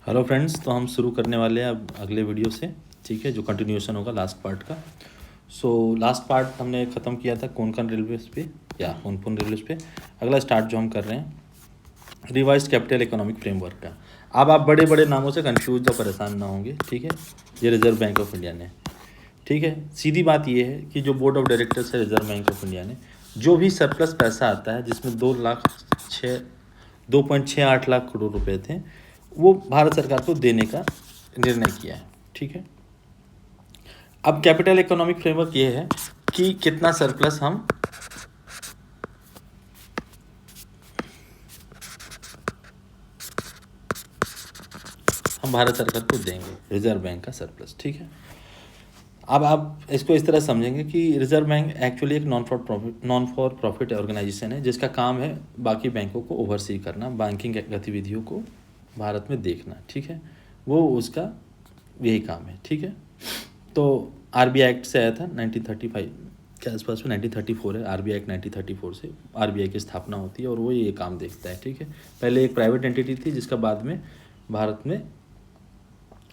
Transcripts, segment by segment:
Hello friends, तो हम शुरू करने वाले हैं अब अगले वीडियो से। ठीक है, जो कंटिन्यूएशन होगा लास्ट पार्ट का। लास्ट पार्ट हमने ख़त्म किया था कोंकण रेलवे पे या पुनपुन रेलवे पे। अगला स्टार्ट जो हम कर रहे हैं रिवाइज्ड कैपिटल इकोनॉमिक फ्रेमवर्क का। अब आप बड़े बड़े नामों से कंफ्यूज या परेशान ना होंगे। ठीक है, ये रिजर्व बैंक ऑफ इंडिया ने, ठीक है, सीधी बात ये है कि जो बोर्ड ऑफ डायरेक्टर्स है रिजर्व बैंक ऑफ इंडिया ने, जो भी सरप्लस पैसा आता है जिसमें 2.68 लाख करोड़ रुपए थे, वो भारत सरकार को देने का निर्णय किया है। ठीक है, अब कैपिटल इकोनॉमिक फ्रेमवर्क ये है कि कितना सरप्लस हम भारत सरकार को देंगे, रिजर्व बैंक का सरप्लस। ठीक है, अब आप इसको इस तरह समझेंगे कि रिजर्व बैंक एक्चुअली एक नॉन फॉर प्रॉफिट ऑर्गेनाइजेशन है जिसका काम है बाकी बैंकों को ओवरसी करना, बैंकिंग गतिविधियों को भारत में देखना। ठीक है, वो उसका यही काम है। ठीक है, तो आरबीआई एक्ट से आया था 1935 के आसपास में, 1934 है आरबीआई एक्ट। 1934 से आरबीआई की स्थापना होती है और वो ये काम देखता है। ठीक है, पहले एक प्राइवेट एंटिटी थी जिसका बाद में भारत में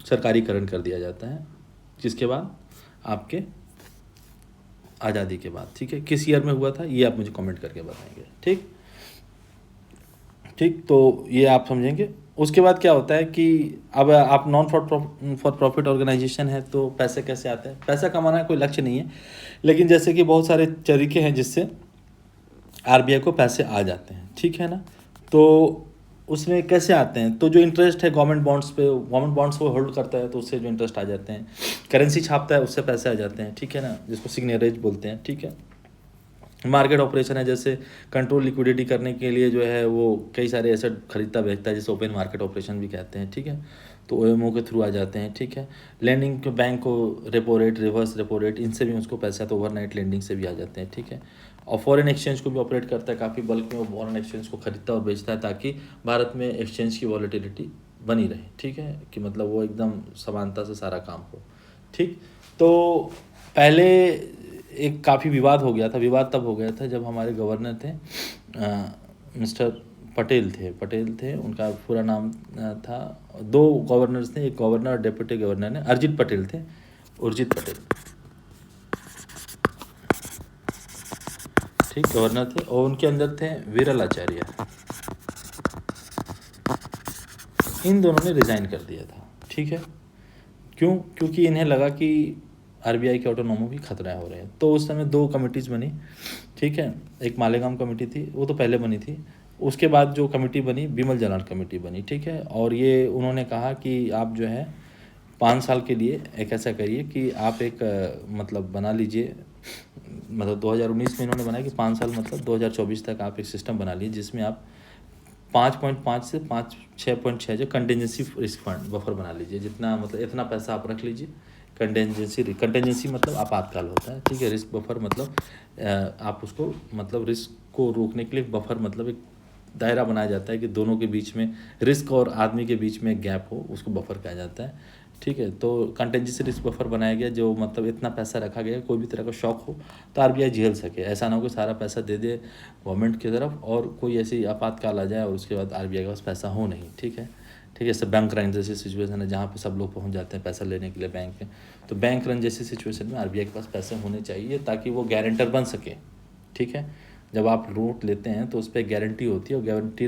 सरकारीकरण कर दिया जाता है, जिसके बाद आपके आज़ादी के बाद। ठीक है, किस ईयर में हुआ था ये आप मुझे कमेंट करके बताएंगे। ठीक ठीक, तो ये आप समझेंगे। उसके बाद क्या होता है कि अब आप नॉन फॉर प्रॉफिट ऑर्गेनाइजेशन है तो पैसे कैसे आते हैं। पैसा कमाना कोई लक्ष्य नहीं है, लेकिन जैसे कि बहुत सारे तरीके हैं जिससे आरबीआई को पैसे आ जाते हैं। ठीक है ना, तो उसमें कैसे आते हैं, तो जो इंटरेस्ट है गवर्नमेंट बॉन्ड्स वो होल्ड करता है तो उससे जो इंटरेस्ट आ जाते हैं, करेंसी छापता है उससे पैसे आ जाते हैं। ठीक है ना, जिसको सिग्नेचरेज बोलते हैं। ठीक है, मार्केट ऑपरेशन है, जैसे कंट्रोल लिक्विडिटी करने के लिए जो है वो कई सारे एसेट खरीदता बेचता है, जिसे ओपन मार्केट ऑपरेशन भी कहते हैं। ठीक है, तो ओएमओ के थ्रू आ जाते हैं। ठीक है, लेंडिंग के बैंक को repo rate, reverse repo rate, इनसे भी उसको पैसा तो ओवरनाइट लेंडिंग से भी आ जाते हैं। ठीक है, और फॉरेन एक्सचेंज को भी ऑपरेट करता है, काफ़ी बल्क में वो फॉरेन एक्सचेंज को खरीदता और बेचता है ताकि भारत में एक्सचेंज की वॉलेटिलिटी बनी रहे। ठीक है, कि मतलब वो एकदम समानता से सारा काम हो। ठीक, तो पहले एक काफ़ी विवाद हो गया था। विवाद तब हो गया था जब हमारे गवर्नर थे मिस्टर पटेल थे, उनका पूरा नाम था। दो गवर्नर्स थे, एक गवर्नर और डिप्टी गवर्नर ने उर्जित पटेल। ठीक, गवर्नर थे और उनके अंदर थे विरल आचार्य। इन दोनों ने रिज़ाइन कर दिया था। ठीक है, क्यों? क्योंकि इन्हें लगा कि आरबीआई के ऑटोनोमी भी खतरा हो रहे हैं। तो उस समय दो कमिटीज़ बनी। ठीक है, एक मालेगाम कमेटी थी, वो तो पहले बनी थी। उसके बाद जो कमेटी बनी बिमल जलान कमेटी बनी। ठीक है, और ये उन्होंने कहा कि आप जो है 5 साल के लिए एक ऐसा करिए कि आप एक मतलब बना लीजिए, मतलब 2019 में इन्होंने बनाया कि 5 साल मतलब 2024 तक आप एक सिस्टम बना लीजिए जिसमें आप 5.5 से 6.6 जो कंटेंजेंसी रिस्क फंड बफर बना लीजिए। जितना मतलब इतना पैसा आप रख लीजिए। कंटेंजेंसी मतलब आपातकाल होता है। ठीक है, रिस्क बफर मतलब आप उसको मतलब रिस्क को रोकने के लिए बफर मतलब एक दायरा बनाया जाता है कि दोनों के बीच में रिस्क और आदमी के बीच में गैप हो, उसको बफर कहा जाता है। ठीक है, तो कंटेंजेंसी रिस्क बफर बनाया गया जो मतलब इतना पैसा रखा गया कोई भी तरह का शॉक हो तो आरबीआई झेल सके। ऐसा ना हो कि सारा पैसा दे दे गवर्नमेंट की तरफ और कोई ऐसी आपातकाल आ जाए और उसके बाद आरबीआई के पास पैसा हो नहीं। ठीक है, ठीक है, सब बैंक रन जैसी सिचुएशन है जहाँ पे सब लोग पहुँच जाते हैं पैसा लेने के लिए बैंक में। तो बैंक रन जैसी सिचुएशन में आरबीआई के पास पैसे होने चाहिए ताकि वो गारंटर बन सके। ठीक है, जब आप नोट लेते हैं तो उस पर गारंटी होती है और गारंटी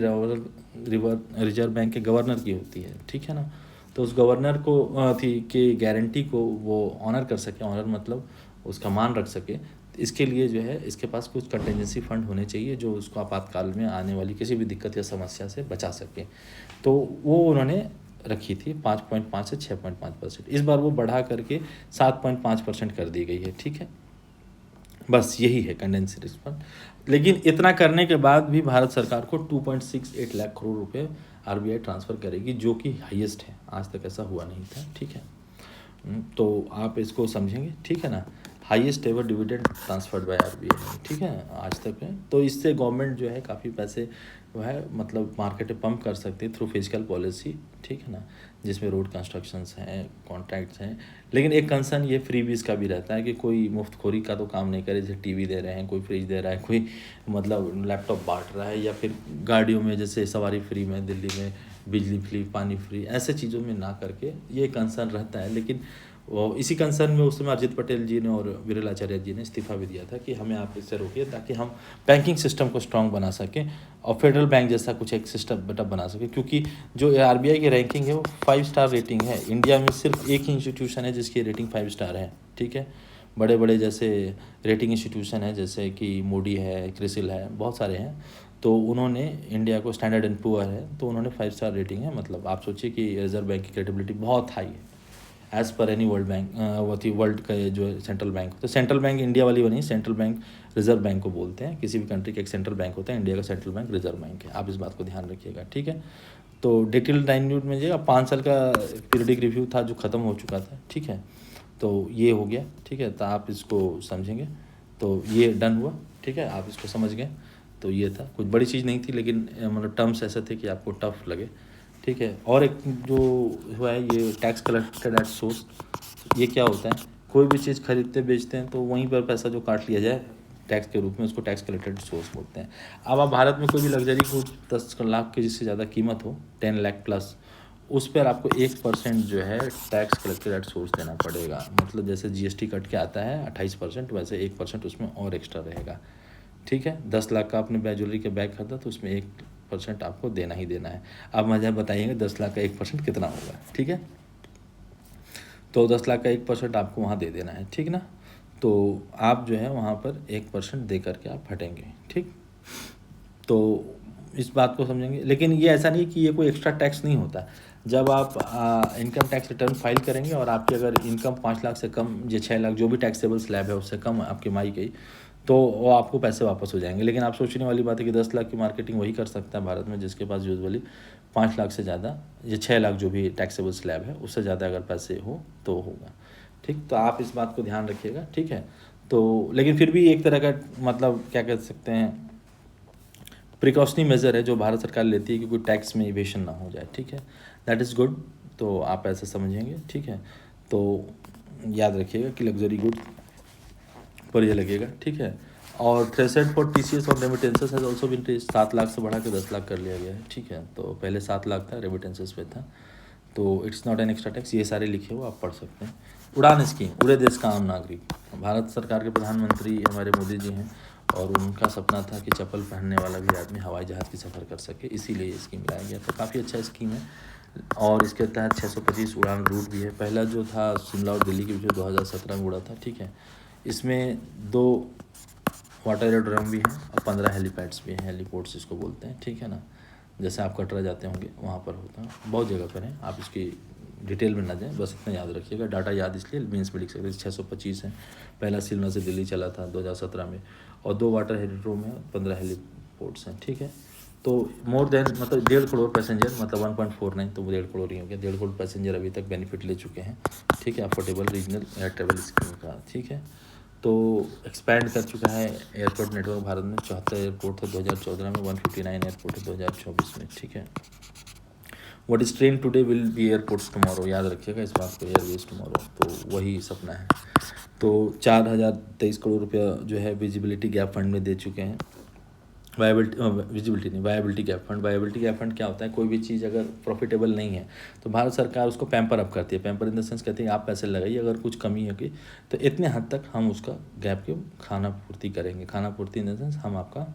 रिजर्व बैंक के गवर्नर की होती है। ठीक है ना, तो उस गवर्नर को थी कि गारंटी को वो ऑनर कर सके, ऑनर मतलब उसका मान रख सके। इसके लिए जो है इसके पास कुछ कंटेंजेंसी फंड होने चाहिए जो उसको आपातकाल में आने वाली किसी भी दिक्कत या समस्या से बचा सके। तो वो उन्होंने रखी थी 5.5 से 6.5%। इस बार वो बढ़ा करके 7.5% कर दी गई है। ठीक है, बस यही है कंडेंसी रिस्क फंड। लेकिन इतना करने के बाद भी भारत सरकार को 2.68 लाख करोड़ रुपए आरबीआई ट्रांसफ़र करेगी, जो कि हाईएस्ट है, आज तक ऐसा हुआ नहीं था। ठीक है, तो आप इसको समझेंगे। ठीक है ना, highest ever dividend transferred by RBI. ठीक है, आज तक है। तो इससे गवर्नमेंट जो है काफ़ी पैसे जो है मतलब मार्केट में पंप कर सकती है थ्रू फिजिकल पॉलिसी। ठीक है ना, जिसमें रोड कंस्ट्रक्शंस हैं, कॉन्ट्रैक्ट्स हैं। लेकिन एक कंसर्न ये फ्रीबीज का भी रहता है कि कोई मुफ्तखोरी का तो काम नहीं करे, जैसे टीवी दे रहे हैं, कोई फ्रिज दे रहा है, कोई मतलब लैपटॉप बांट रहा है, या फिर गाड़ियों में जैसे सवारी फ्री में दिल्ली में बिजली फ्री, पानी फ्री, ऐसे चीज़ों में ना करके ये कंसर्न रहता है। लेकिन वो इसी कंसर्न में उस समय अजित पटेल जी ने और विरल आचार्य जी ने इस्तीफा भी दिया था कि हमें आप इससे रोकिए ताकि हम बैंकिंग सिस्टम को स्ट्रांग बना सकें और फेडरल बैंक जैसा कुछ एक सिस्टम बेटअप बना सकें। क्योंकि जो आरबीआई की रैंकिंग है वो 5 स्टार रेटिंग है। इंडिया में सिर्फ एक ही इंस्टीट्यूशन है जिसकी रेटिंग 5 स्टार है, ठीक है। बड़े बड़े जैसे रेटिंग इंस्टीट्यूशन है जैसे कि मूडी है, क्रिसिल है, बहुत सारे हैं। तो उन्होंने इंडिया को, स्टैंडर्ड एंड पुअर है तो उन्होंने 5 स्टार रेटिंग है। मतलब आप सोचिए कि रिजर्व बैंक की क्रेडिबिलिटी बहुत हाई है as per any world bank, वो थी वर्ल्ड का जो सेंट्रल बैंक होता है। सेंट्रल बैंक इंडिया वाली बनी, सेंट्रल बैंक रिजर्व बैंक को बोलते हैं। किसी भी कंट्री का एक सेंट्रल बैंक होता है, इंडिया का सेंट्रल बैंक रिजर्व बैंक है। आप इस बात को ध्यान रखिएगा, ठीक है। तो डिटेल डाइन्यूट में जाइएगा, 5 साल का पीरियडिक रिव्यू था जो ख़त्म हो चुका था, ठीक है। तो ये हो गया, ठीक है। तो आप इसको समझेंगे तो ये डन हुआ, ठीक है। आप इसको समझ गए तो ये था, कुछ बड़ी चीज़ नहीं थी लेकिन मतलब टर्म्स ऐसे थे कि आपको टफ लगे, ठीक है। और एक जो हुआ है ये टैक्स कलेक्टेड एट सोर्स, ये क्या होता है, कोई भी चीज़ खरीदते बेचते हैं तो वहीं पर पैसा जो काट लिया जाए टैक्स के रूप में, उसको टैक्स कलेक्टेड सोर्स बोलते हैं। अब आप भारत में कोई भी लग्जरी गुड 10 लाख की जिससे ज़्यादा कीमत हो, 10 लाख प्लस, उस पर आपको 1% जो है टैक्स कलेक्टेड एट सोर्स देना पड़ेगा। मतलब जैसे जीएसटी कट के आता है 28%, वैसे 1% उसमें और एक्स्ट्रा रहेगा, ठीक है। 10 लाख का आपने ज्वेलरी के बैग खरीदा तो उसमें 1% आपको देना ही देना है। अब मुझे बताइएगा 10 लाख का 1% कितना होगा, ठीक है। तो 10 लाख का 1% आपको वहाँ दे देना है, ठीक ना। तो आप जो है वहाँ पर 1% दे करके आप हटेंगे, ठीक। तो इस बात को समझेंगे। लेकिन ये ऐसा नहीं कि ये कोई एक्स्ट्रा टैक्स नहीं होता। जब आप इनकम टैक्स रिटर्न फाइल करेंगे और आपकी अगर इनकम 5 लाख से कम या 6 लाख जो भी टैक्सेबल स्लैब है उससे कम आपकी कमाई गई तो वो आपको पैसे वापस हो जाएंगे। लेकिन आप सोचने वाली बात है कि 10 लाख की मार्केटिंग वही कर सकता है भारत में जिसके पास यूजुअली 5 लाख से ज़्यादा या 6 लाख जो भी टैक्सेबल स्लैब है उससे ज़्यादा अगर पैसे हो तो होगा, ठीक। तो आप इस बात को ध्यान रखिएगा, ठीक है। तो लेकिन फिर भी एक तरह का मतलब क्या कह सकते हैं प्रिकॉशनरी मेज़र है जो भारत सरकार लेती है कि कोई टैक्स में इवेशन ना हो जाए, ठीक है। That is good. तो आप ऐसे समझेंगे, ठीक है। तो याद रखिएगा कि लग्जरी गुड पर ये लगेगा, ठीक है। और थ्रेशोल्ड फॉर टीसीएस और remittances has also been raised, 7 lakh से बढ़ा के 10 लाख कर लिया गया है, ठीक है। तो पहले 7 लाख था, रेमिटेंसेस पे था। तो it's not an extra tax, ये सारे लिखे हुए आप पढ़ सकते हैं। उड़ान स्कीम, उड़े देश का आम नागरिक, भारत सरकार के प्रधानमंत्री हमारे मोदी जी हैं और उनका सपना था कि चप्पल पहनने वाला भी आदमी हवाई जहाज़ की सफ़र कर सके, इसीलिए ये स्कीम लाया गया। तो काफ़ी अच्छा स्कीम है और इसके तहत 625 उड़ान रूट भी है। पहला जो था शिमला और दिल्ली के बीच 2017 में उड़ा था, ठीक है। इसमें 2 वाटर एरोड्रम भी हैं और 15 हेलीपैड्स भी हैं, हेलीपोर्ट्स इसको बोलते हैं, ठीक है ना। जैसे आप कटरा जाते होंगे वहाँ पर होता है, बहुत जगह पर है। आप इसकी डिटेल में ना जाएं, बस इतना याद रखिएगा। डाटा याद इसलिए मीन्स में लिख सकते हैं 625 है। पहला शिमला से दिल्ली चला था 2017 में और 2 वाटर हेलीड्रोम है, 15 हेलीपोर्ट्स हैं, ठीक है। तो मोर देन मतलब 1.5 करोड़ पैसेंजर, मतलब 1.49 तो वो 1.5 करोड़ ही हो गया। 1.5 करोड़ पैसेंजर अभी तक बेनिफिट ले चुके हैं, ठीक है, affordable regional air travel scheme का, ठीक है। तो एक्सपैंड कर चुका है एयरपोर्ट नेटवर्क भारत में। 74 एयरपोर्ट थे 2014 में, 159 एयरपोर्ट है 2024 में, ठीक है। What is train today will be airports tomorrow, याद रखिएगा इस बात को, एयरवेज टुमारो। तो वही सपना है। तो 4023 करोड़ रुपया जो है विजिबिलिटी गैप फंड में दे चुके हैं। विजिबिलिटी नहीं, viability gap fund. Viability gap fund क्या होता है, कोई भी चीज़ अगर प्रॉफिटेबल नहीं है तो भारत सरकार उसको पैम्पर अप करती है। पैम्पर इन द सेंस कहती है आप पैसे लगाइए, अगर कुछ कमी होगी तो इतने हद तक हम उसका गैप की खाना पूर्ति करेंगे। खाना पूर्ति इन द सेंस हम आपका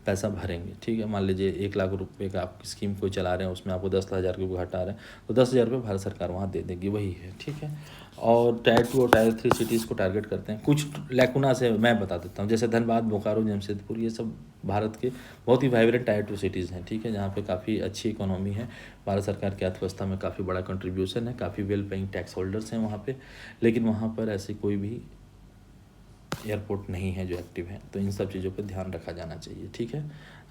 पैसा भरेंगे, ठीक है। मान लीजिए 1 लाख रुपए का आप स्कीम कोई चला रहे हैं, उसमें आपको 10,000 रुपये घटा रहे हैं तो 10,000 रुपये भारत सरकार वहाँ दे देगी, वही है, ठीक है। और टायर 2 और टायर 3 सिटीज़ को टारगेट करते हैं। कुछ लैकुना से मैं बता देता हूँ, जैसे धनबाद, बोकारो, जमशेदपुर, ये सब भारत के बहुत ही वाइब्रेंट टायर 2 सिटीज़ हैं, ठीक है, जहाँ पे काफ़ी अच्छी इकोनॉमी है। भारत सरकार की अर्थव्यवस्था में काफ़ी बड़ा कंट्रीब्यूशन है, काफ़ी वेल पेइंग टैक्स होल्डर्स हैं वहाँ पे। लेकिन वहाँ पर ऐसी कोई भी एयरपोर्ट नहीं है जो एक्टिव है। तो इन सब चीज़ों पर ध्यान रखा जाना चाहिए, ठीक है।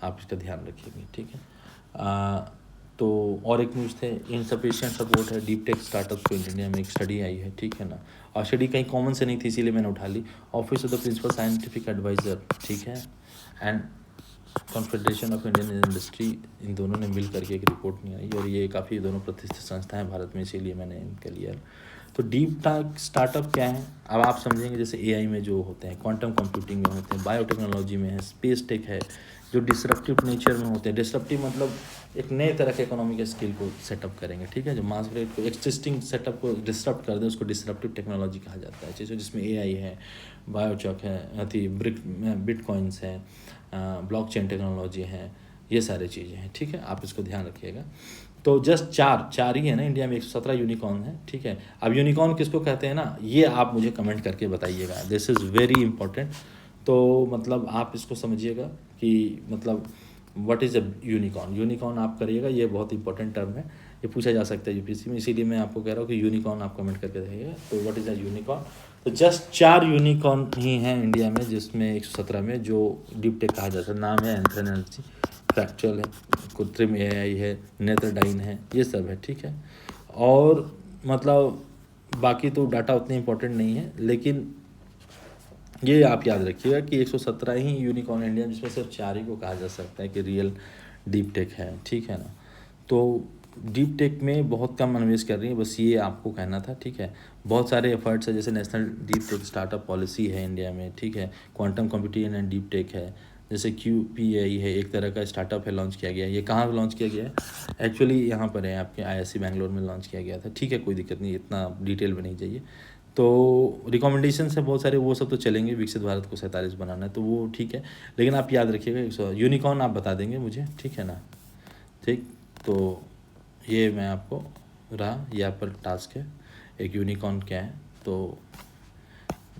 आप इसका ध्यान रखिएगा, ठीक है। तो और एक न्यूज़ थे, इनसफिशिएंट सपोर्ट है डीप टेक स्टार्टअप को इंडिया में, एक स्टडी आई है, ठीक है ना। और स्टडी कहीं कॉमन से नहीं थी इसीलिए मैंने उठा ली। Office of the principal scientific adviser, ठीक है, and confederation of Indian industry, इन दोनों ने मिल करके एक रिपोर्ट नहीं आई और ये काफ़ी दोनों प्रतिष्ठित संस्थाएं भारत में, इसीलिए मैंने इनका लिया। तो डीप टेक स्टार्टअप क्या है अब आप समझेंगे। जैसे एआई में जो होते हैं, क्वांटम कंप्यूटिंग में होते हैं, बायोटेक्नोलॉजी में है, स्पेस टेक है, जो डिसरप्टिव नेचर में होते हैं। डिसरप्टिव मतलब एक नए तरह के इकोनॉमिक स्किल को सेटअप करेंगे, ठीक है, जो मास ग्रेड को एक्सिस्टिंग सेटअप को डिसरप्ट कर दे उसको डिसरप्टिव टेक्नोलॉजी कहा जाता है। जैसे जिसमें एआई है, बायोचॉक है, अति बिटकॉइंस है, ब्लॉकचेन टेक्नोलॉजी है, ये सारी चीज़ें हैं, ठीक है, आप इसको ध्यान रखिएगा। तो जस्ट चार ही है ना इंडिया में, 117 यूनिकॉर्न है, ठीक है। अब यूनिकॉर्न किसको कहते हैं ना, ये आप मुझे कमेंट करके बताइएगा, दिस इज़ वेरी इंपॉर्टेंट। तो मतलब आप इसको समझिएगा कि मतलब what is a unicorn. Unicorn आप करिएगा, ये बहुत इंपॉर्टेंट टर्म है, ये पूछा जा सकता है यूपीएससी में, इसीलिए मैं आपको कह रहा हूँ कि यूनिकॉर्न आप कमेंट करके रहिएगा। तो व्हाट इज़ अ यूनिकॉर्न, तो जस्ट 4 यूनिकॉर्न ही हैं इंडिया में, जिसमें 117 में जो डीप टेक कहा जाता है। नाम है एंथर एनर्जी, फ्रैक्चुअल है, कृत्रिम एआई है, नेत्रडाइन है, ये सब है, ठीक है। और मतलब बाकी तो डाटा उतने इंपॉर्टेंट नहीं है, लेकिन ये आप याद रखिएगा कि 117 ही यूनिकॉर्न इंडिया, जिसमें सिर्फ 4 ही को कहा जा सकता है कि रियल डीप टेक है, ठीक है ना। तो डीप टेक में बहुत कम निवेश कर रही है, बस ये आपको कहना था, ठीक है। बहुत सारे एफर्ट्स है, जैसे national deep tech startup policy है इंडिया में, ठीक है। Quantum computing and deep tech है, जैसे QPI है, एक तरह का स्टार्टअप है, लॉन्च किया गया है। ये कहाँ लॉन्च किया गया है, एक्चुअली यहाँ पर है आपके IISc बैंगलोर में लॉन्च किया गया था, ठीक है, कोई दिक्कत नहीं, इतना डिटेल में नहीं चाहिए। तो रिकमेंडेशन है बहुत सारे, वो सब तो चलेंगे, विकसित भारत को 47 बनाना है, तो वो ठीक है। लेकिन आप याद रखिएगा यूनिकॉर्न आप बता देंगे मुझे, ठीक है ना, ठीक। तो ये मैं आपको रहा यहाँ पर टास्क है, एक यूनिकॉर्न क्या है, तो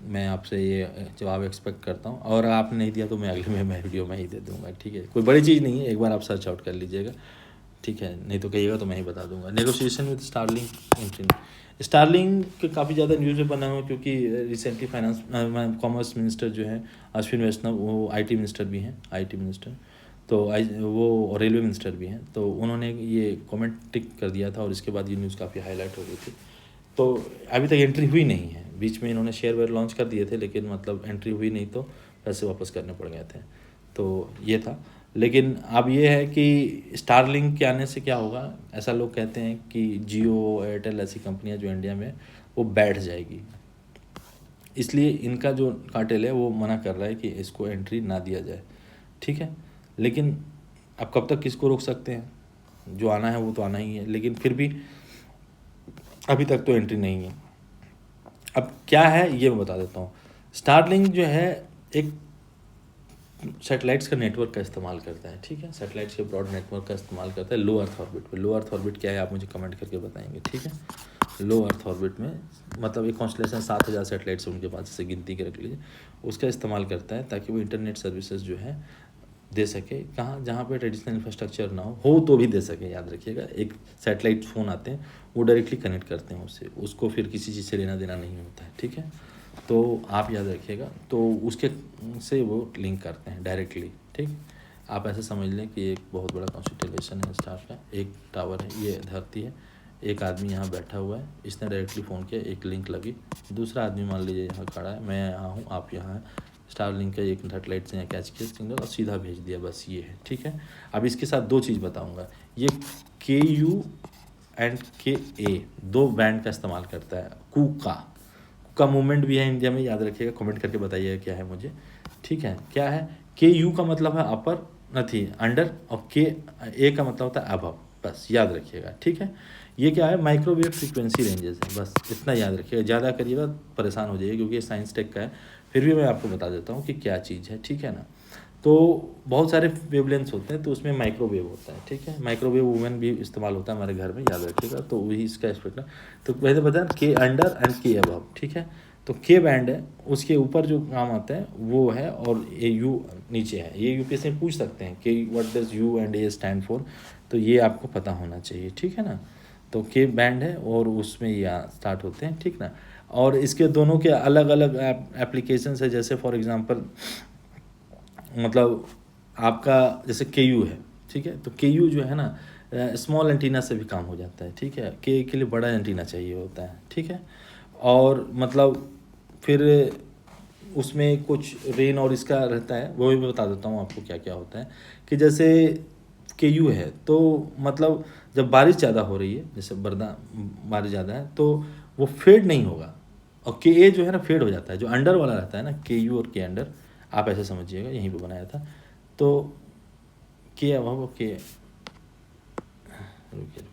मैं आपसे ये जवाब एक्सपेक्ट करता हूँ, और आपने नहीं दिया तो मैं अगले में मैं वीडियो में ही दे दूँगा, ठीक है। कोई बड़ी चीज़ नहीं है, एक बार आप सर्च आउट कर लीजिएगा, ठीक है, नहीं तो कहिएगा तो मैं ही बता दूंगा। Negotiation with Starlink entry, Starlink के काफ़ी ज़्यादा न्यूज़ में बना हुआ, क्योंकि रिसेंटली फाइनेंस कॉमर्स मिनिस्टर जो है अश्विन वैष्णव, वो IT मिनिस्टर भी हैं, IT मिनिस्टर, तो वो रेलवे मिनिस्टर भी हैं, तो उन्होंने ये कमेंट टिक कर दिया था, और इसके बाद ये न्यूज़ काफ़ी हाईलाइट हो गई थी। तो अभी तक एंट्री हुई नहीं है, बीच में इन्होंने शेयर वेयर लॉन्च कर दिए थे, लेकिन मतलब एंट्री हुई नहीं, तो पैसे वापस करने पड़ गए थे, तो ये था। लेकिन अब ये है कि स्टारलिंक के आने से क्या होगा, ऐसा लोग कहते हैं कि जियो, एयरटेल ऐसी कंपनियां जो इंडिया में, वो बैठ जाएगी, इसलिए इनका जो कार्टेल है वो मना कर रहा है कि इसको एंट्री ना दिया जाए, ठीक है। लेकिन अब कब तक किसको रोक सकते हैं, जो आना है वो तो आना ही है, लेकिन फिर भी अभी तक तो एंट्री नहीं है। अब क्या है ये मैं बता देता हूँ। स्टारलिंक जो है एक सैटेलाइट्स का नेटवर्क का इस्तेमाल करता है, ठीक है, सैटेलाइट्स के ब्रॉड नेटवर्क का इस्तेमाल करता है लो अर्थ ऑर्बिट पे। लो अर्थ ऑर्बिट क्या है आप मुझे कमेंट करके बताएंगे, ठीक है। लो अर्थ ऑर्बिट में मतलब एक कॉन्स्टलेशन 7000 सैटेलाइट्स उनके पास, जैसे गिनती के रख लीजिए, उसका इस्तेमाल करता है ताकि वो इंटरनेट सर्विसेज जो है दे सके, कहाँ जहाँ पे ट्रेडिशनल इंफ्रास्ट्रक्चर ना हो तो भी दे सके। याद रखिएगा, एक सैटेलाइट फ़ोन आते हैं, वो डायरेक्टली कनेक्ट करते हैं उससे, उसको फिर किसी चीज़ से लेना देना नहीं होता है, ठीक है। तो आप याद रखिएगा, तो उसके से वो लिंक करते हैं डायरेक्टली, ठीक। आप ऐसे समझ लें कि एक बहुत बड़ा कॉन्स्टलेशन है स्टार का, एक टावर है, ये धरती है, एक आदमी यहाँ बैठा हुआ है, इसने डायरेक्टली फ़ोन किया, एक लिंक लगी, दूसरा आदमी मान लीजिए यहाँ खड़ा है, मैं यहाँ हूँ, आप यहाँ हैं, स्टार लिंक का एक सैटेलाइट से यहाँ कैच किया सिग्नल और सीधा भेज दिया, बस ये है, ठीक है। अब इसके साथ दो चीज़ बताऊँगा, ये KU एंड KA दो बैंड का इस्तेमाल करता है। का मूवमेंट भी है इंडिया में, याद रखिएगा, कमेंट करके बताइएगा क्या है मुझे, ठीक है। क्या है, KU का मतलब है अपर नहीं अंडर, और KA का मतलब होता है अबव, बस याद रखिएगा, ठीक है। ये क्या है, माइक्रोवेव फ्रीक्वेंसी रेंजेस है, बस इतना याद रखिएगा, ज़्यादा करिएगा परेशान हो जाइए, क्योंकि ये साइंस टेक का है, फिर भी मैं आपको बता देता हूँ कि क्या चीज़ है, ठीक है ना। तो बहुत सारे वेवलेंथ्स होते हैं, तो उसमें माइक्रोवेव होता है, ठीक है। माइक्रोवेव ओवन भी इस्तेमाल होता है हमारे घर में, याद रखिएगा, तो वही इसका स्पेक्ट्रम। तो वैसे पता है के अंडर एंड के अबव, ठीक है। तो के बैंड है, उसके ऊपर जो काम आता है वो है, और ए यू नीचे है। ये यूपीएससी में पूछ सकते हैं कि what does you and A stand for, तो ये आपको पता होना चाहिए, ठीक है ना। तो के बैंड है और उसमें ये स्टार्ट होते हैं, ठीक ना। और इसके दोनों के अलग अलग एप्लीकेशंस है, जैसे फॉर एग्जांपल मतलब आपका जैसे KU है, ठीक है, तो KU जो है ना स्मॉल एंटीना से भी काम हो जाता है, ठीक है। के लिए बड़ा एंटीना चाहिए होता है, ठीक है। और मतलब फिर उसमें कुछ रेन और इसका रहता है, वो भी मैं बता देता हूँ आपको क्या क्या होता है। कि जैसे KU है तो मतलब जब बारिश ज़्यादा हो रही है, जैसे बारिश ज़्यादा है, तो वो फेड नहीं होगा, और KA जो है ना फेड हो जाता है, जो अंडर वाला रहता है ना, KU और के अंडर, आप ऐसे समझिएगा, यहीं पे बनाया था। तो के अभाव के रुकिए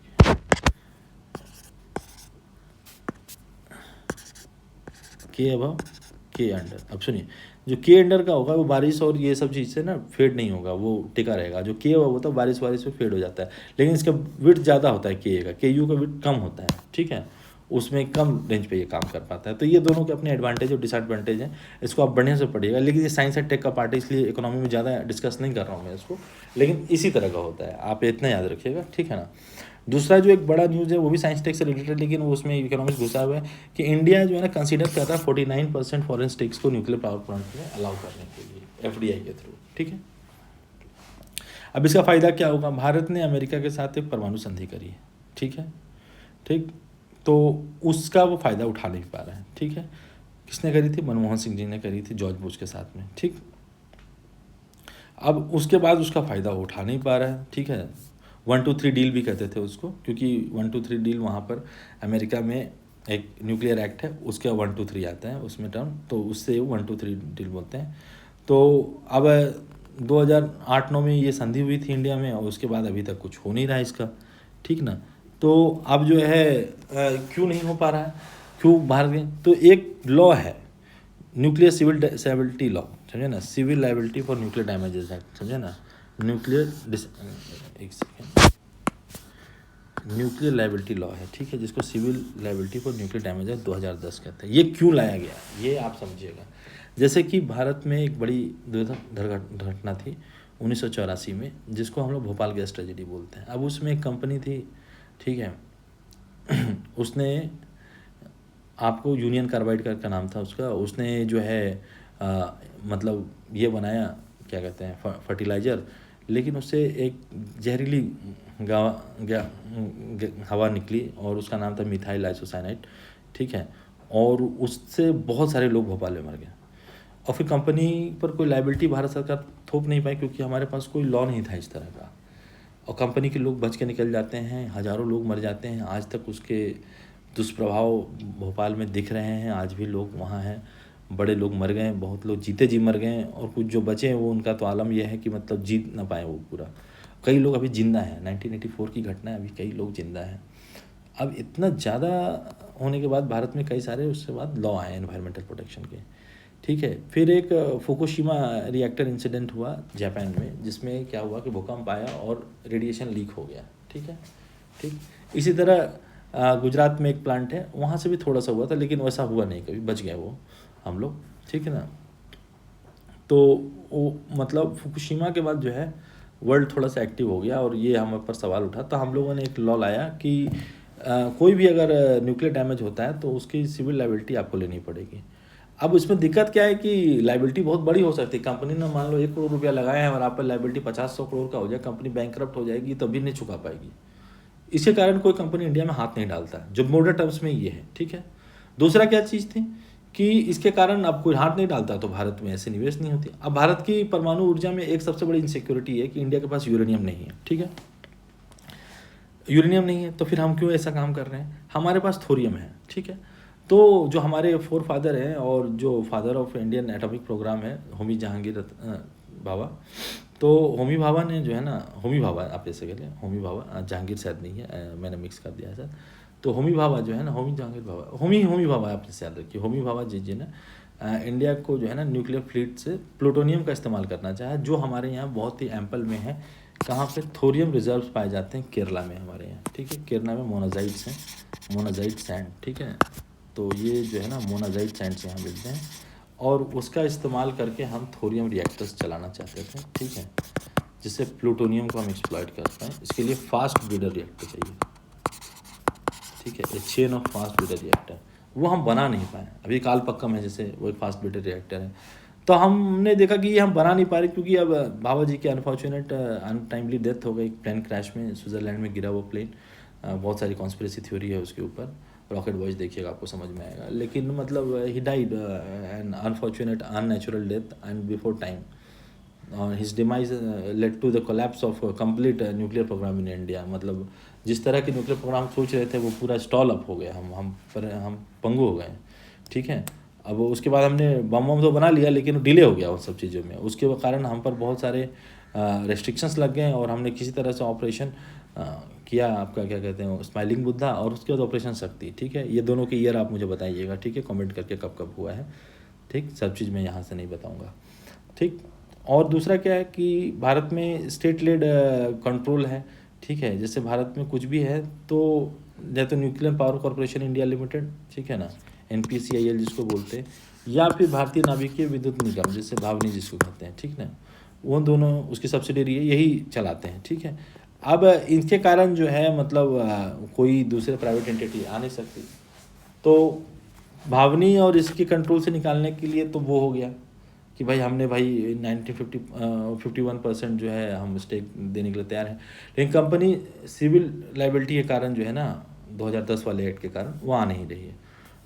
के अभाव के अंडर। अब सुनिए, जो के अंडर का होगा वो बारिश और ये सब चीज़ से ना फेड नहीं होगा, वो टिका रहेगा। जो के अभाव होता है बारिश वारिश में फेड हो जाता है, लेकिन इसका विड्थ ज़्यादा होता है के का, के यू का विड्थ कम होता है, ठीक है, उसमें कम रेंज पे ये काम कर पाता है। तो ये दोनों के अपने एडवांटेज और डिसएडवांटेज हैं, इसको आप बढ़िया से पढ़िएगा। लेकिन ये साइंस एंड टेक का पार्ट है, इसलिए इकोनॉमी में ज़्यादा डिस्कस नहीं कर रहा हूँ मैं इसको, लेकिन इसी तरह का होता है, आप इतना याद रखिएगा, ठीक है ना। दूसरा जो एक बड़ा न्यूज़ है वो भी साइंस टेक से रिलेटेड, लेकिन वो उसमें इकोनॉमिक्स घुसा हुआ है कि इंडिया जो है ना कंसीडर करता है 49% फॉरेन स्टेक्स को न्यूक्लियर पावर प्लांट में अलाउ करने के लिए एफडीआई के थ्रू, ठीक है। अब इसका फ़ायदा क्या होगा, भारत ने अमेरिका के साथ एक परमाणु संधि करी है, ठीक है, ठीक, तो उसका वो फ़ायदा उठा नहीं पा रहा है, ठीक है। किसने करी थी, मनमोहन सिंह जी ने करी थी जॉर्ज बुश के साथ में, ठीक। अब उसके बाद उसका फ़ायदा उठा नहीं पा रहा है, ठीक है। 123 डील भी कहते थे उसको, क्योंकि 123 डील वहाँ पर अमेरिका में एक न्यूक्लियर एक्ट है, उसके 123 आता है उसमें टर्म, तो उससे 123 डील बोलते हैं। तो अब 2008-9 में ये संधि हुई थी इंडिया में, और उसके बाद अभी तक कुछ हो नहीं रहा है इसका, ठीक ना। तो अब जो है क्यों नहीं हो पा रहा है, क्यों बाहर गए, तो एक लॉ है न्यूक्लियर सिविल लायबिलिटी लॉ, समझे ना, civil liability for nuclear damages act, समझे ना, एक सेकेंड, न्यूक्लियर लायबिलिटी लॉ है, ठीक है, जिसको civil liability for nuclear damages 2010 कहते हैं। ये क्यों लाया गया ये आप समझिएगा। जैसे कि भारत में एक बड़ी दुर्घटना थी 1984 में, जिसको हम लोग भोपाल गैस ट्रेजेडी बोलते हैं। अब उसमें एक कंपनी थी, ठीक है, उसने, आपको यूनियन कार्बाइड का नाम था उसका, उसने जो है मतलब ये बनाया, क्या कहते हैं, फर्टिलाइज़र, लेकिन उससे एक जहरीली हवा निकली और उसका नाम था मिथाइल आइसोसाइनाइड, ठीक है, और उससे बहुत सारे लोग भोपाल में मर गए। और फिर कंपनी पर कोई लायबिलिटी भारत सरकार थोप नहीं पाई, क्योंकि हमारे पास कोई लॉ नहीं था इस तरह का, और कंपनी के लोग बच के निकल जाते हैं, हज़ारों लोग मर जाते हैं। आज तक उसके दुष्प्रभाव भोपाल में दिख रहे हैं, आज भी लोग वहाँ हैं, बड़े लोग मर गए, बहुत लोग जीते जी मर गए, और कुछ जो बचे हैं वो, उनका तो आलम यह है कि मतलब जीत ना पाए वो पूरा। कई लोग अभी जिंदा हैं, 1984 की घटना है, अभी कई लोग जिंदा हैं। अब इतना ज़्यादा होने के बाद भारत में कई सारे उसके बाद लॉ आए एनवायरमेंटल प्रोटेक्शन के, ठीक है। फिर एक फुकुशिमा रिएक्टर इंसिडेंट हुआ जापान में, जिसमें क्या हुआ कि भूकंप आया और रेडिएशन लीक हो गया, ठीक है, ठीक। इसी तरह गुजरात में एक प्लांट है, वहाँ से भी थोड़ा सा हुआ था, लेकिन वैसा हुआ नहीं कभी, बच गए वो हम लोग, ठीक है ना। तो वो मतलब फुकुशिमा के बाद जो है वर्ल्ड थोड़ा सा एक्टिव हो गया, और ये हम पर सवाल उठा, तो हम लोगों ने एक लॉ लाया कि कोई भी अगर न्यूक्लियर डैमेज होता है तो उसकी सिविल लायबिलिटी आपको लेनी पड़ेगी। अब उसमें दिक्कत क्या है कि लायबिलिटी बहुत बड़ी हो सकती है। कंपनी ने मान लो 1 करोड़ रुपया लगाया है और आप पर लायबिलिटी 50-100 करोड़ का हो जाए, कंपनी बैंकरप्ट हो जाएगी, तभी नहीं चुका पाएगी। इसके कारण कोई कंपनी इंडिया में हाथ नहीं डालता है, जो मोडर टर्म्स में ये है, ठीक है। दूसरा क्या चीज़ थी कि इसके कारण अब कोई हाथ नहीं डालता तो भारत में ऐसे निवेश नहीं होती। अब भारत की परमाणु ऊर्जा में एक सबसे बड़ी इनसिक्योरिटी है कि इंडिया के पास यूरेनियम नहीं है, ठीक है, यूरेनियम नहीं है, तो फिर हम क्यों ऐसा काम कर रहे हैं, हमारे पास थोरियम है, ठीक है। तो जो हमारे फोर फादर हैं और जो father of Indian atomic programme है होमी जहांगीर भाभा, तो होमी भाभा ने जो है ना, होमी भाभा आप ऐसे कह लें, होमी भाभा, जहांगीर शायद नहीं है, मैंने मिक्स कर दिया है सर। तो होमी भाभा जो है ना, होमी जहांगीर भाभा, होमी भाभा आप जैसे याद रखिए, होमी भाभा जी ने इंडिया को जो है ना न्यूक्लियर फ्लीट से प्लूटोनियम का इस्तेमाल करना चाहा, जो हमारे यहाँ बहुत ही एम्पल में है। कहाँ पे थोरियम रिजर्व्स पाए जाते हैं, केरला में हमारे यहाँ, ठीक है, केरला में मोनाजाइट्स हैं, मोनाजाइट सैंड, ठीक है। तो ये जो है ना मोनाजाइट सैंड से यहाँ मिलते हैं, और उसका इस्तेमाल करके हम थोरियम रिएक्टर्स चलाना चाहते थे, ठीक है, जिससे प्लूटोनियम को हम एक्सप्लॉइट कर पाएँ। इसके लिए फास्ट ब्रीडर रिएक्टर चाहिए, ठीक है, a chain of fast breeder reactor, वो हम बना नहीं पाए। अभी कालपक्कम है जैसे, वो एक फास्ट ब्रीडर रिएक्टर है, तो हमने देखा कि ये हम बना नहीं पा रहे, क्योंकि अब भाभा जी की अनफॉर्चुनेट अनटाइमली डेथ हो गई प्लेन क्रैश में, स्विट्ज़रलैंड में गिरा वो प्लेन। बहुत सारी कॉन्स्पिरेसी थ्योरी है उसके ऊपर, रॉकेट बॉयज देखिएगा आपको समझ में आएगा। लेकिन मतलब ही died an unfortunate unnatural death and before time, his demise led to the collapse of complete nuclear programme in India. मतलब जिस तरह की न्यूक्लियर प्रोग्राम सोच रहे थे वो पूरा स्टॉल अप हो गया, हम पंगु हो गए, ठीक है। अब उसके बाद हमने बम तो बना लिया, लेकिन डिले हो गया उन सब चीज़ों में, उसके कारण हम पर बहुत सारे रेस्ट्रिक्शंस लग गए और हमने किसी तरह से ऑपरेशन किया, आपका क्या कहते हैं, स्माइलिंग बुद्धा, और उसके बाद ऑपरेशन शक्ति। ठीक है, ये दोनों के ईयर आप मुझे बताइएगा, ठीक है, कमेंट करके कब कब हुआ है। ठीक, सब चीज़ मैं यहाँ से नहीं बताऊँगा। ठीक, और दूसरा क्या है कि भारत में स्टेट लेड कंट्रोल है। ठीक है, जैसे भारत में कुछ भी है तो या तो nuclear power corporation India limited, ठीक है ना, NPCIL जिसको बोलते हैं, या फिर भारतीय नाभिकीय विद्युत निगम जैसे भावनी जिसको कहते हैं, ठीक ना, वो दोनों उसकी सब्सिडरी है, यही चलाते हैं। ठीक है, अब इनके कारण जो है मतलब कोई दूसरे प्राइवेट एंटिटी आ नहीं सकती, तो भावनी और इसके कंट्रोल से निकालने के लिए तो वो हो गया कि भाई हमने भाई 51% जो है हम स्टेक देने के लिए तैयार हैं, लेकिन कंपनी सिविल लाइबिलिटी के कारण जो है ना 2010 वाले एक्ट के कारण वो आ नहीं रही है,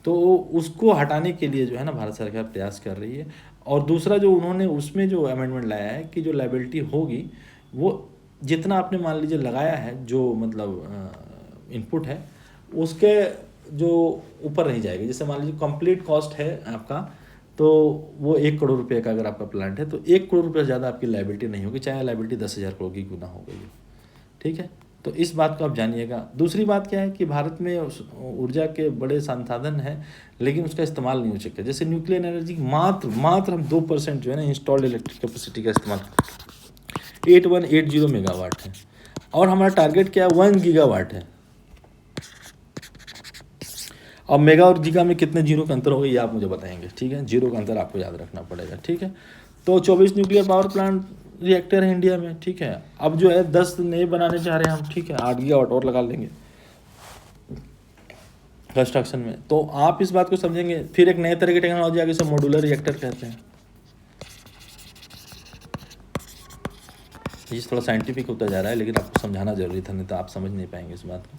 तो उसको हटाने के लिए जो है ना भारत सरकार प्रयास कर रही है। और दूसरा जो उन्होंने उसमें जो अमेंडमेंट लाया है कि जो लाइबिलिटी होगी वो जितना आपने मान लीजिए लगाया है, जो मतलब इनपुट है उसके जो ऊपर नहीं जाएगी। जैसे मान लीजिए कंप्लीट कॉस्ट है आपका, तो वो 1 करोड़ रुपये का अगर आपका प्लांट है तो 1 करोड़ रुपये से ज़्यादा आपकी लाइबिलिटी नहीं होगी, चाहे लाइबिलिटी 10,000 करोड़ की क्यों ना हो गई। ठीक है, तो इस बात को आप जानिएगा। दूसरी बात क्या है कि भारत में ऊर्जा के बड़े संसाधन हैं, लेकिन उसका इस्तेमाल नहीं हो सकता। जैसे न्यूक्लियर एनर्जी मात्र हम 2% जो है ना इंस्टॉल्ड इलेक्ट्रिक कैपेसिटी का इस्तेमाल 8180 मेगावाट है, और हमारा टारगेट क्या है 1 गीगावाट है। अब मेगा और गीगा में कितने जीरो का अंतर होगा ये आप मुझे बताएंगे, ठीक है, जीरो का अंतर आपको याद रखना पड़ेगा। ठीक है, तो 24 न्यूक्लियर पावर प्लांट रिएक्टर है इंडिया में। ठीक है, अब जो है 10 नए बनाने चाह रहे हैं हम। ठीक है, 8 गीगावाट और लगा लेंगे कंस्ट्रक्शन में। तो आप इस बात को समझेंगे। फिर एक नए तरह की टेक्नोलॉजी आगे से मॉड्यूलर रिएक्टर कहते हैं, ये थोड़ा साइंटिफिक होता जा रहा है, लेकिन आपको समझाना जरूरी था, नहीं तो आप समझ नहीं पाएंगे इस बात को।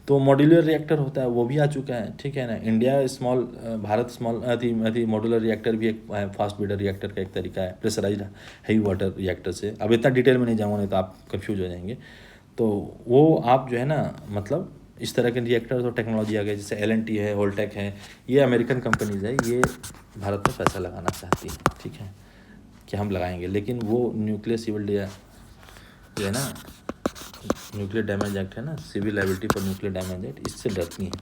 तो मॉड्यूलर रिएक्टर होता है, वो भी आ चुका है। ठीक है ना, इंडिया स्मॉल, भारत स्मॉल अति मॉड्यूलर रिएक्टर भी एक फास्ट ब्रीडर रिएक्टर का एक तरीका है, प्रेशराइज्ड हैवी वाटर रिएक्टर से। अब इतना डिटेल में नहीं जाऊँगा, नहीं तो आप कंफ्यूज हो जाएंगे। तो वो आप जो है ना मतलब इस तरह के रिएक्टर और टेक्नोलॉजी आ गई, जैसे L&T है, होल्टेक है, ये अमेरिकन कंपनीज है, ये भारत में पैसा लगाना चाहती है। ठीक है, कि हम लगाएंगे, लेकिन वो न्यूक्लियर सिविल ये है ना, न्यूक्लियर डैमेज एक्ट है ना, civil liability for nuclear damage act, इससे डरती हैं।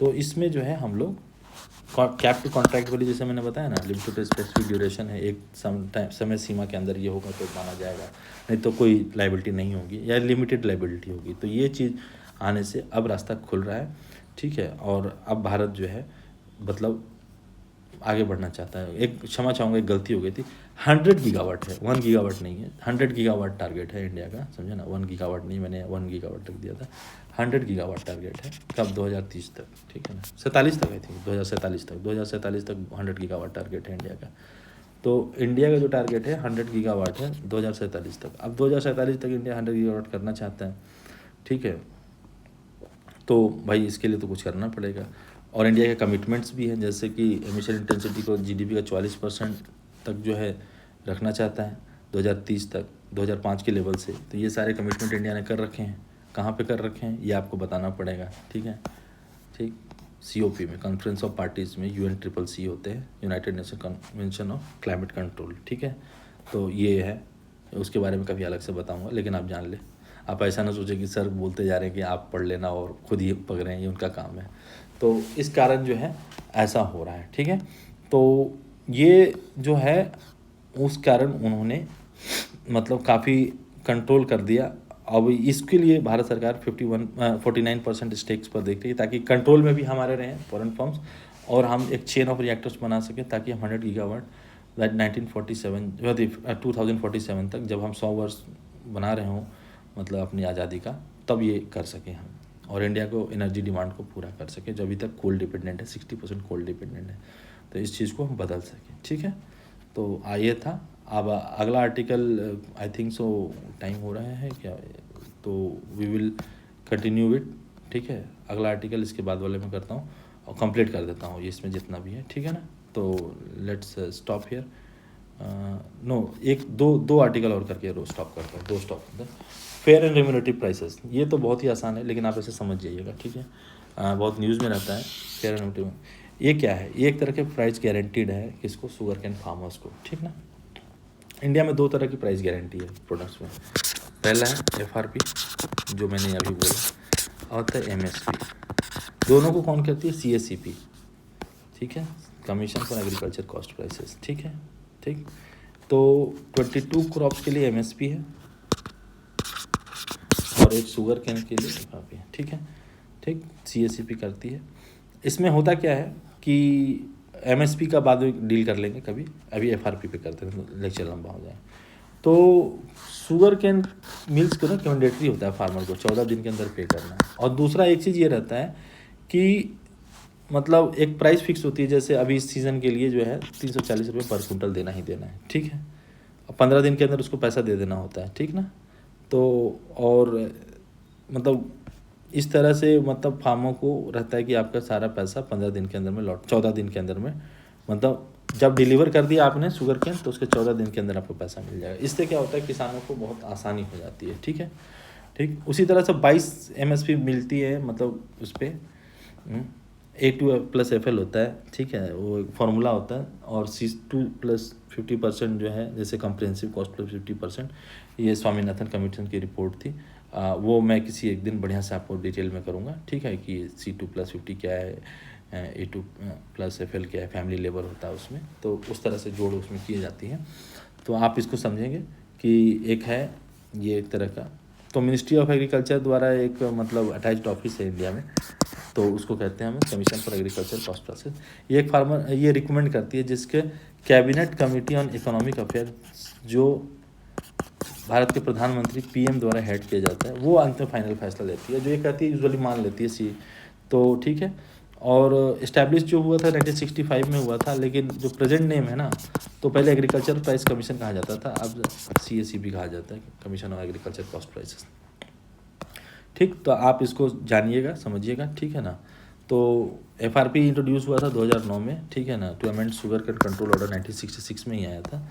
तो इसमें जो है हम लोग कैप टू कॉन्ट्रैक्ट वाली, जैसे मैंने बताया ना, लिमिटेड स्पेसिफिक ड्यूरेशन है, एक समय सीमा के अंदर ये होगा तो माना जाएगा, नहीं तो कोई लाइबिलिटी नहीं होगी या लिमिटेड लाइबिलिटी होगी। तो ये चीज़ आने से अब रास्ता खुल रहा है। ठीक है, और अब भारत जो है मतलब आगे बढ़ना चाहता है। एक क्षमा चाहूँगा, एक गलती हो गई थी, 100 गीगावाट है, 1 गीगावाट नहीं है, 100 गीगावाट टारगेट है इंडिया का, समझे ना, 1 गीगावाट नहीं, मैंने 1 गीगावाट तक दिया था, 100 गीगावाट टारगेट है। कब? 2030 तक। ठीक है ना, 47 तक आई थी, 2047 तक 100 गीगावाट टारगेट है इंडिया का। तो इंडिया का जो टारगेट है 100 गीगावाट है 2047 तक। अब 2047 तक इंडिया 100 गीगावाट करना चाहता है। ठीक है, तो भाई इसके लिए तो कुछ करना पड़ेगा, और इंडिया के कमिटमेंट्स भी हैं, जैसे कि एमिशन इंटेंसिटी को GDP का 44% तक जो है रखना चाहता है 2030 तक, 2005 के लेवल से। तो ये सारे कमिटमेंट इंडिया ने कर रखे हैं। कहाँ पे कर रखे हैं ये आपको बताना पड़ेगा। ठीक है, ठीक, COP में, कॉन्फ्रेंस ऑफ पार्टीज़ में, UNCCC होते हैं, United nation convention of climate control. ठीक है, तो ये है, उसके बारे में कभी अलग से बताऊँगा, लेकिन आप जान लें। आप ऐसा ना सोचें कि सर बोलते जा रहे हैं कि आप पढ़ लेना और खुद ही पढ़ रहे हैं, ये उनका काम है। तो इस कारण जो है ऐसा हो रहा है। ठीक है, तो ये जो है उस कारण उन्होंने मतलब काफ़ी कंट्रोल कर दिया। अब इसके लिए भारत सरकार 49% स्टेक्स पर देख रही है, ताकि कंट्रोल में भी हमारे रहें फॉरेन फर्म्स, और हम एक चेन ऑफ रिएक्टर्स बना सकें, ताकि हम 100 गीगावाट 2047 तक, जब हम 100 वर्ष बना रहे हों मतलब अपनी आज़ादी का, तब ये कर सकें हम, और इंडिया को एनर्जी डिमांड को पूरा कर सके, जो अभी तक कोल डिपेंडेंट है, 60% कोल डिपेंडेंट है। तो इस चीज़ को हम बदल सकें। ठीक है, तो ये था। अब अगला article I think so time हो रहा है क्या, तो वी विल कंटिन्यू विथ। ठीक है, अगला आर्टिकल इसके बाद वाले में करता हूँ और कंप्लीट कर देता हूँ ये इसमें जितना भी है। ठीक है ना, तो लेट्स स्टॉप हियर। नो, एक दो आर्टिकल और करके रो स्टॉप करता हूँ, 2 stop. Fair and remunerative prices, ये तो बहुत ही आसान है, लेकिन आप ऐसे समझ जाइएगा। ठीक है, बहुत न्यूज़ में रहता है फेयर एंड रेम्यूनरेटिव। ये क्या है? ये एक तरह के प्राइस गारंटीड है किसको? शुगर कैन फार्मर्स को। ठीक ना, इंडिया में 2 तरह की प्राइस गारंटी है प्रोडक्ट्स में। पहला है FRP जो मैंने अभी बोला, और होता है MSP। दोनों को कौन करती है? CACP, ठीक है, commission for agriculture cost prices, ठीक है, ठीक। तो 22 क्रॉप्स के लिए MSP है और एक शुगर केन के लिए FRP है, ठीक है, ठीक। CACP करती है। इसमें होता क्या है कि MSP का बाद में डील कर लेंगे कभी, अभी FRP पे करते हैं, लेक्चर लंबा हो जाए। तो शुगर केन मिल्स को ना मैंडेटरी होता है फार्मर को 14 दिन के अंदर पे करना है। और दूसरा एक चीज़ ये रहता है कि मतलब एक प्राइस फिक्स होती है, जैसे अभी इस सीज़न के लिए जो है 340 रुपये पर कुंटल देना ही देना है, ठीक है। और 15 दिन के अंदर उसको पैसा दे देना होता है, ठीक ना। तो और मतलब इस तरह से मतलब फार्मर को रहता है कि आपका सारा पैसा 15 दिन के अंदर में 14 दिन के अंदर में, मतलब जब डिलीवर कर दिया आपने शुगर केन तो उसके 14 दिन के अंदर आपको पैसा मिल जाएगा। इससे क्या होता है किसानों को बहुत आसानी हो जाती है, ठीक है, ठीक। उसी तरह से 22 MSP मिलती है, मतलब उस पर A2+FL होता है, ठीक है, वो एक फार्मूला होता है। और C2+50% जो है, जैसे कम्प्रिहेंसिव कॉस्ट प्लस 50%, ये स्वामीनाथन कमीशन की रिपोर्ट थी। वो मैं किसी एक दिन बढ़िया से आपको डिटेल में करूँगा, ठीक है, कि C2+50 क्या है, A2+FL क्या है, फैमिली लेबर होता है उसमें, तो उस तरह से जोड़ उसमें की जाती है। तो आप इसको समझेंगे कि एक है ये एक तरह का, तो मिनिस्ट्री ऑफ एग्रीकल्चर द्वारा एक मतलब अटैच्ड ऑफिस है इंडिया में, तो उसको कहते हैं हम commission for agriculture cost process. ये एक फार्मर ये रिकमेंड करती है, जिसके cabinet committee on economic affair जो भारत के प्रधानमंत्री PM द्वारा हेड किया जाता है, वो अंत में फाइनल फैसला लेती है। जो ये कहती है यूजुअली मान लेती है तो ठीक है। और इस्टेब्लिश जो हुआ था 1965 में हुआ था, लेकिन जो प्रेजेंट नेम है ना, तो पहले एग्रीकल्चर प्राइस कमीशन कहा जाता था, अब CACP कहा जाता है, commission of agriculture cost prices, ठीक। तो आप इसको जानिएगा, समझिएगा, ठीक है ना। तो FRP इंट्रोड्यूस हुआ था 2009 में, ठीक है ना, to amend sugarcane control order 1966 में ही आया था,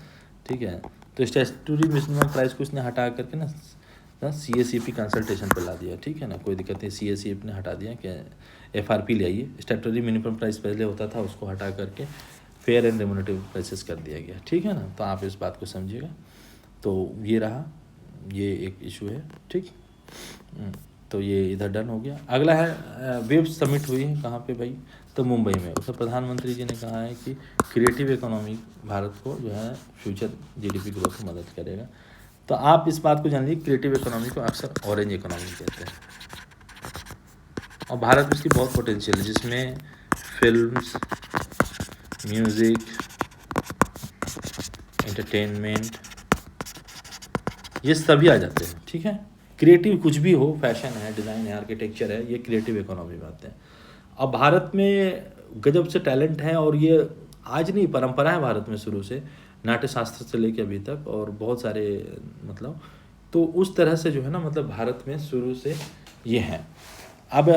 ठीक है। तो स्टैट्यूटरी मिनिमम प्राइस को इसने हटा करके ना CACP कंसल्टेशन पे ला दिया, ठीक है ना, कोई दिक्कत नहीं। CACP ने हटा दिया कि FRP ले आइए, स्टैट्यूटरी मिनिमम प्राइस पहले होता था, उसको हटा करके फेयर एंड रेम्युनरेटिव प्राइसेस कर दिया गया, ठीक है ना। तो आप इस बात को समझिएगा। तो ये रहा, ये एक इशू है, ठीक। तो ये इधर डन हो गया। अगला है वेब समिट हुई है कहाँ पे भाई? तो मुंबई में। उसमें प्रधानमंत्री जी ने कहा है कि क्रिएटिव इकोनॉमी भारत को जो है फ्यूचर GDP ग्रोथ में मदद करेगा। तो आप इस बात को जान लीजिए, क्रिएटिव इकोनॉमी को अक्सर ऑरेंज इकोनॉमी कहते हैं, और भारत में इसकी बहुत पोटेंशियल है, जिसमें फिल्म्स, म्यूज़िक, एंटरटेनमेंट, ये सभी आ जाते हैं, ठीक है। क्रिएटिव कुछ भी हो, फैशन है, डिज़ाइन है, आर्किटेक्चर है, ये क्रिएटिव इकोनॉमी में आते हैं। अब भारत में गजब से टैलेंट है, और ये आज नहीं, परंपरा है भारत में शुरू से, नाट्य शास्त्र से लेकर अभी तक, और बहुत सारे मतलब, तो उस तरह से जो है ना, मतलब भारत में शुरू से ये है। अब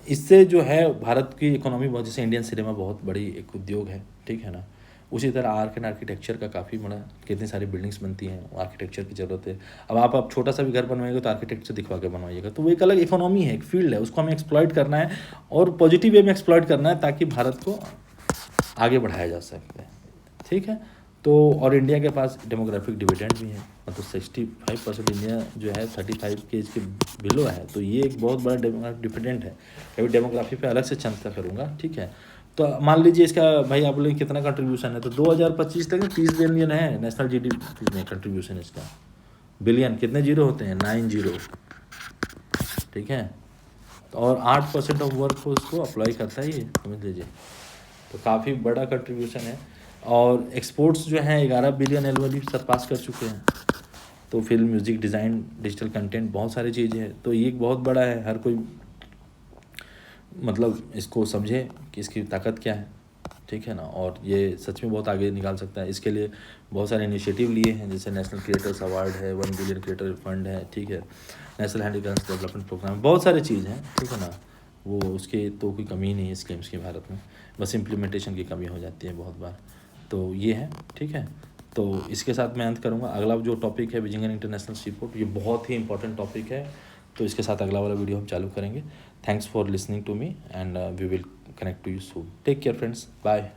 इससे जो है भारत की इकोनॉमी बहुत, जैसे इंडियन सिनेमा बहुत बड़ी एक उद्योग है, ठीक है ना, उसी तरह आर्ट एंड आर्किटेक्चर का काफ़ी बड़ा, कितनी सारी बिल्डिंग्स बनती हैं, आर्किटेक्चर की ज़रूरत है। अब आप छोटा सा भी घर बनवाइएगा तो आर्किटेक्चर दिखवा के बनवाइएगा, तो वो एक अलग इकोनॉमी है, एक फील्ड है, उसको हमें एक्सप्लॉइट करना है, और पॉजिटिव वे में एक्सप्लॉइट करना है, ताकि भारत को आगे बढ़ाया जा सकता है, ठीक है। तो और इंडिया के पास डेमोग्राफिक डिविडेंड भी है, मतलब 65% इंडिया जो है 35 के एज के बिलो है, तो ये एक बहुत बड़ा डेमोग्राफिक डिविडेंड है। अभी डेमोग्राफी पे अलग से चर्चा करूँगा, ठीक है। तो मान लीजिए इसका भाई आप बोले कितना कंट्रीब्यूशन है, तो 2025 तक 30 बिलियन है नेशनल GDP में कंट्रीब्यूशन इसका। बिलियन कितने जीरो होते हैं? 9 जीरो, ठीक है। और 8% ऑफ वर्क फोर्स को अप्लाई करता है ये, समझ लीजिए। तो काफ़ी बड़ा कंट्रीब्यूशन है। और एक्सपोर्ट्स जो हैं 11 बिलियन एनुअली सरपास कर चुके हैं। तो film, music, design, digital content, बहुत सारी चीज़ें हैं, तो ये बहुत बड़ा है। हर कोई मतलब इसको समझे कि इसकी ताकत क्या है, ठीक है ना, और ये सच में बहुत आगे निकाल सकता है। इसके लिए बहुत सारे इनिशिएटिव लिए हैं, जैसे नेशनल क्रिएटर्स अवार्ड है, 1 बिलियन क्रिएटर फंड है, ठीक है, नेशनल हैंडीक्राफ्ट डेवलपमेंट प्रोग्राम, बहुत सारी चीज़ हैं, ठीक है ना। वो उसके तो कोई कमी नहीं है स्कीम्स की भारत में, बस इम्प्लीमेंटेशन की कमी हो जाती है बहुत बार। तो ये है, ठीक है। तो इसके साथ मैं अंत करूँगा। अगला जो टॉपिक है विजिंग इंटरनेशनल सी पोर्ट, ये बहुत ही इंपॉर्टेंट टॉपिक है, तो इसके साथ अगला वाला वीडियो हम चालू करेंगे। Thanks for listening to me, and we will connect to you soon. Take care friends, bye.